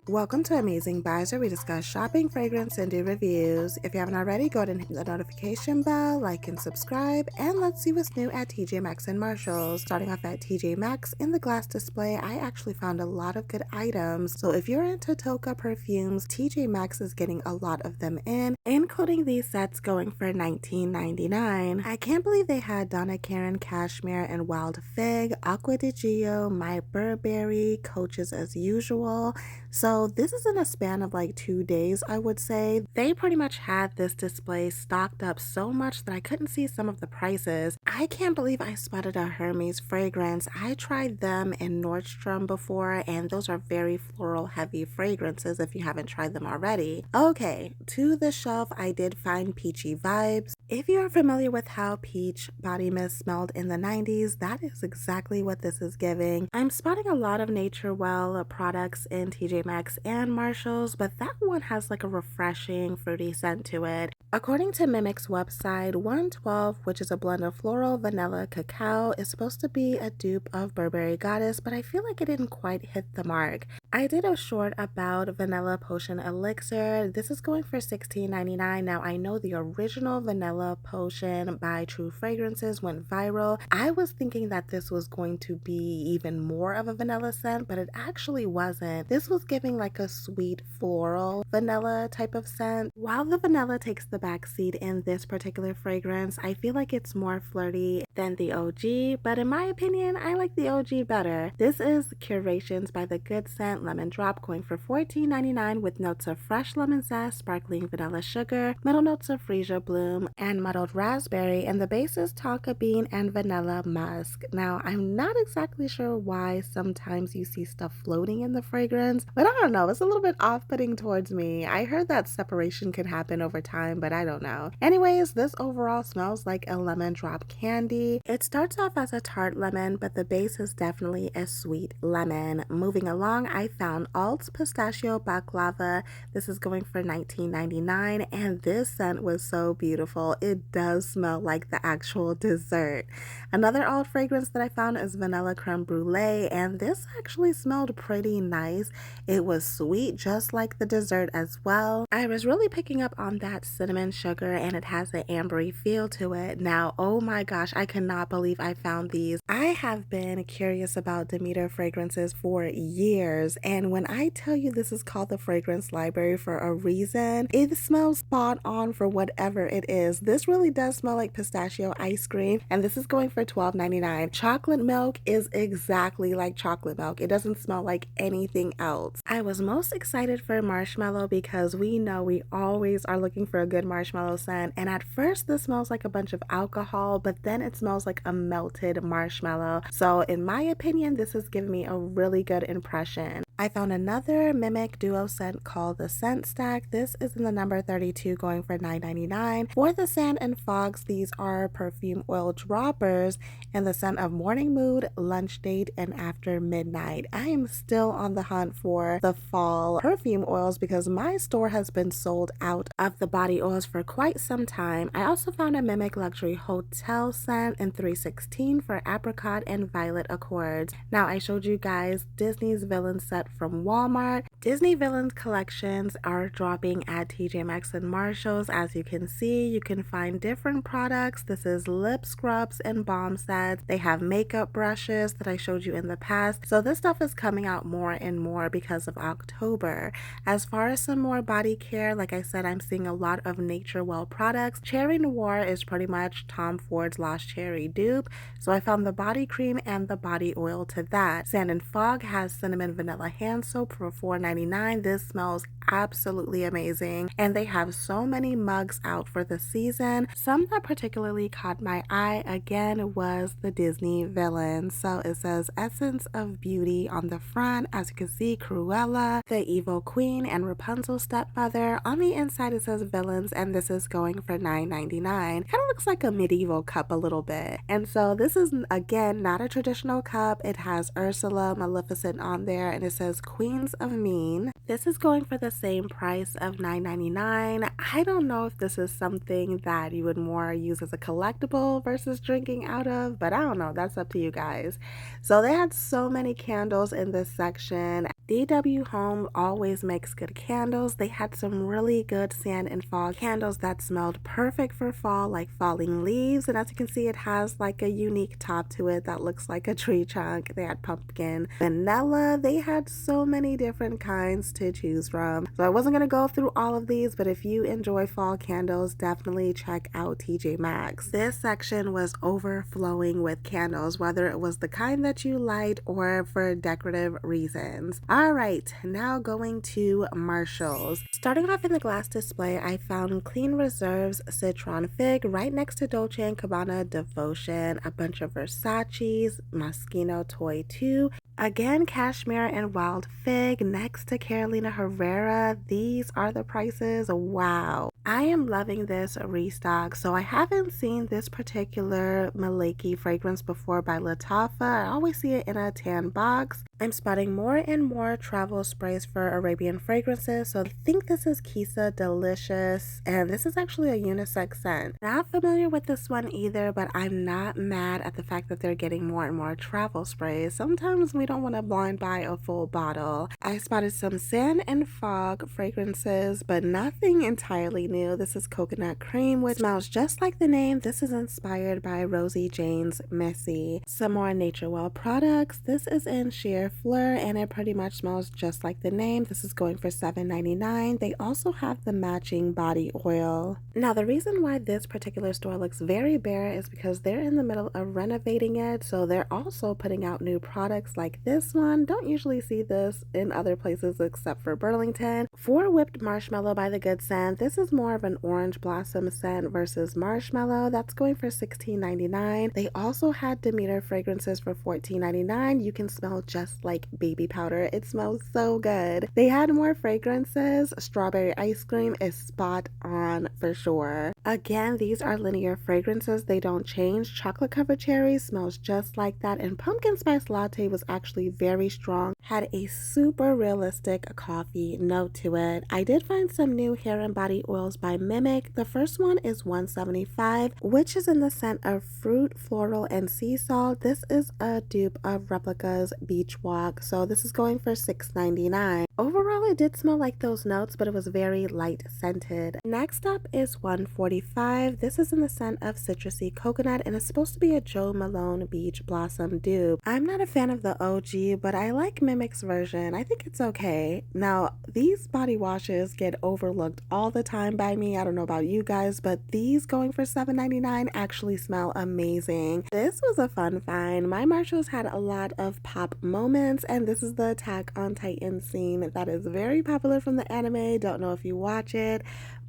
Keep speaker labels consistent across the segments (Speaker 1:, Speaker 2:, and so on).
Speaker 1: Welcome to Amazing Buys, where we discuss shopping, fragrance, and do reviews. If you haven't already, go ahead and hit the notification bell, like and subscribe, and let's see what's new at Tjmaxx and Marshalls. Starting off at Tjmaxx, in the glass display, I actually found a lot of good items. So if you're into Toka perfumes, Tjmaxx is getting a lot of them in, including these sets going for $19.99. I can't believe they had Donna Karan Cashmere and Wild Fig, Aqua di Gio, My Burberry, Coaches as usual. So this is in a span of like 2 days, I would say. They pretty much had this display stocked up so much that I couldn't see some of the prices. I can't believe I spotted a Hermes fragrance. I tried them in Nordstrom before, and those are very floral heavy fragrances if you haven't tried them already. Okay, to the shelf, I did find Peachy Vibes. If you are familiar with how peach body mist smelled in the 90s, that is exactly what this is giving. I'm spotting a lot of Nature Well products in Tjmaxx and Marshalls, but that one has like a refreshing fruity scent to it. According to Mimic's website, 112, which is a blend of floral, vanilla, cacao, is supposed to be a dupe of Burberry Goddess, but I feel like it didn't quite hit the mark. I did a short about Vanilla Potion Elixir. This is going for $16.99. Now, I know the original Vanilla Potion by True Fragrances went viral. I was thinking that this was going to be even more of a vanilla scent, but it actually wasn't. This was giving like a sweet floral vanilla type of scent. While the vanilla takes the backseat in this particular fragrance, I feel like it's more flirty than the OG, but in my opinion, I like the OG better. This is Curations by the Good Scent Lemon Drop, going for $14.99 with notes of fresh lemon zest, sparkling vanilla sugar, middle notes of freesia bloom, and muddled raspberry, and the base is tonka bean and vanilla musk. Now, I'm not exactly sure why sometimes you see stuff floating in the fragrance, but I don't know, it's a little bit off-putting towards me. I heard that separation can happen over time, but I don't know. Anyways, this overall smells like a lemon drop candy. It starts off as a tart lemon, but the base is definitely a sweet lemon. Moving along, I found Alt's Pistachio Baklava. This is going for $19.99, and this scent was so beautiful. It does smell like the actual dessert. Another Alt fragrance that I found is Vanilla Creme Brulee, and this actually smelled pretty nice. It was sweet, just like the dessert as well. I was really picking up on that cinnamon sugar, and it has an ambery feel to it. Now, oh my gosh, I cannot believe I found these. I have been curious about Demeter fragrances for years, and when I tell you this is called the fragrance library for a reason, it smells spot on for whatever it is. This really does smell like pistachio ice cream, and this is going for $12.99. Chocolate milk is exactly like chocolate milk. It doesn't smell like anything else. I was most excited for marshmallow because we know we always are looking for a good marshmallow scent, and at first this smells like a bunch of alcohol, but then it smells like a melted marshmallow. So in my opinion, this is giving me a really good impression. I found another Mimic duo scent called the Scent Stack. This is in the number 32, going for $9.99. For the Sand and Fogs, these are perfume oil droppers in the scent of Morning Mood, Lunch Date, and After Midnight. I am still on the hunt for the fall perfume oils because my store has been sold out of the body oils for quite some time. I also found a Mimic Luxury Hotel scent in 316 for Apricot and Violet Accords. Now, I showed you guys Disney's Villain set from Walmart. Disney Villains collections are dropping at Tjmaxx and Marshalls. As you can see, you can find different products. This is lip scrubs and balm sets. They have makeup brushes that I showed you in the past. So this stuff is coming out more and more because of October. As far as some more body care, like I said, I'm seeing a lot of Nature Well products. Cherry Noir is pretty much Tom Ford's Lost Cherry dupe. So I found the body cream and the body oil to that. Sand and Fog has cinnamon vanilla hand soap for $4.99. This smells absolutely amazing, and they have so many mugs out for the season. Some that particularly caught my eye again was the Disney Villain. So it says Essence of Beauty on the front. As you can see, Cruella, the Evil Queen, and Rapunzel's stepmother. On the inside it says Villains, and this is going for $9.99. Kind of looks like a medieval cup a little bit. And so this is again not a traditional cup. It has Ursula, Maleficent on there, and it says Queens of Mean. This is going for the same price of $9.99. I don't know if this is something that you would more use as a collectible versus drinking out of, but I don't know. That's up to you guys. So they had so many candles in this section. DW Home always makes good candles. They had some really good sand and fall candles that smelled perfect for fall, like falling leaves. And as you can see, it has like a unique top to it that looks like a tree trunk. They had pumpkin, vanilla. They had so many different kinds to choose from. So I wasn't going to go through all of these, but if you enjoy fall candles, definitely check out TJ Maxx. This section was overflowing with candles, whether it was the kind that you light or for decorative reasons. All right, now going to Marshalls. Starting off in the glass display, I found Clean Reserves Citron Fig right next to Dolce & Gabbana Devotion, a bunch of Versace's, Moschino Toy 2, again Cashmere and Wild Fig next to Carolina Herrera. These are the prices. Wow. I am loving this restock. So I haven't seen this particular Maliki fragrance before by Lattafa. I always see it in a tan box. I'm spotting more and more travel sprays for Arabian fragrances. So I think this is Kisa Delicious, and this is actually a unisex scent. Not familiar with this one either, but I'm not mad at the fact that they're getting more and more travel sprays. Sometimes we don't want to blind buy a full bottle. I spotted some sand and fog fragrances, but nothing entirely new. This is Coconut Cream, which smells just like the name. This is inspired by Rosie Jane's Messy. Some more Nature Well products. This is in Sheer Fleur, and it pretty much smells just like the name. This is going for $7.99. They also have the matching body oil. Now, the reason why this particular store looks very bare is because they're in the middle of renovating it, so they're also putting out new products like this one. Don't usually see this in other places except for Burlington. For Whipped Marshmallow by The Good Scent, this is more of an orange blossom scent versus marshmallow. That's going for $16.99. They also had Demeter fragrances for $14.99. You can smell just like baby powder. It smells so good. They had more fragrances. Strawberry ice cream is spot on for sure. Again, these are linear fragrances. They don't change. Chocolate covered cherry smells just like that, and pumpkin spice latte was actually very strong. Had a super realistic coffee note to it. I did find some new hair and body oils by Mimic. The first one is $175, which is in the scent of fruit, floral, and sea salt. This is a dupe of Replica's Beach Walk, so this is going for $6.99. Overall, it did smell like those notes, but it was very light scented. Next up is $145. This is in the scent of citrusy coconut, and it's supposed to be a Joe Malone Beach Blossom dupe. I'm not a fan of the OG, but I like Mimic's version. I think it's okay. Now, these body washes get overlooked all the time by me. I don't know about you guys, but these going for $7.99 actually smell amazing. This was a fun find. My Marshalls had a lot of pop moments, and this is the Attack on Titan scene that is very popular from the anime. Don't know if you watch it,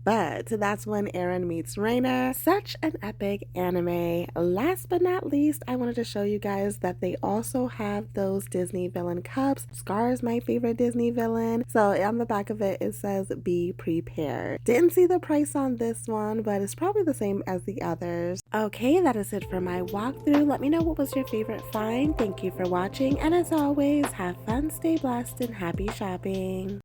Speaker 1: but that's when Eren meets Reiner. Such an epic anime. Last but not least, I wanted to show you guys that they also have those Disney villain cups. Scar is my favorite Disney villain. So on the back of it, it says be prepared. Didn't see the price on this one, but it's probably the same as the others. Okay, that is it for my walkthrough. Let me know what was your favorite find. Thank you for watching, and as always, have fun, stay blessed, and happy shopping.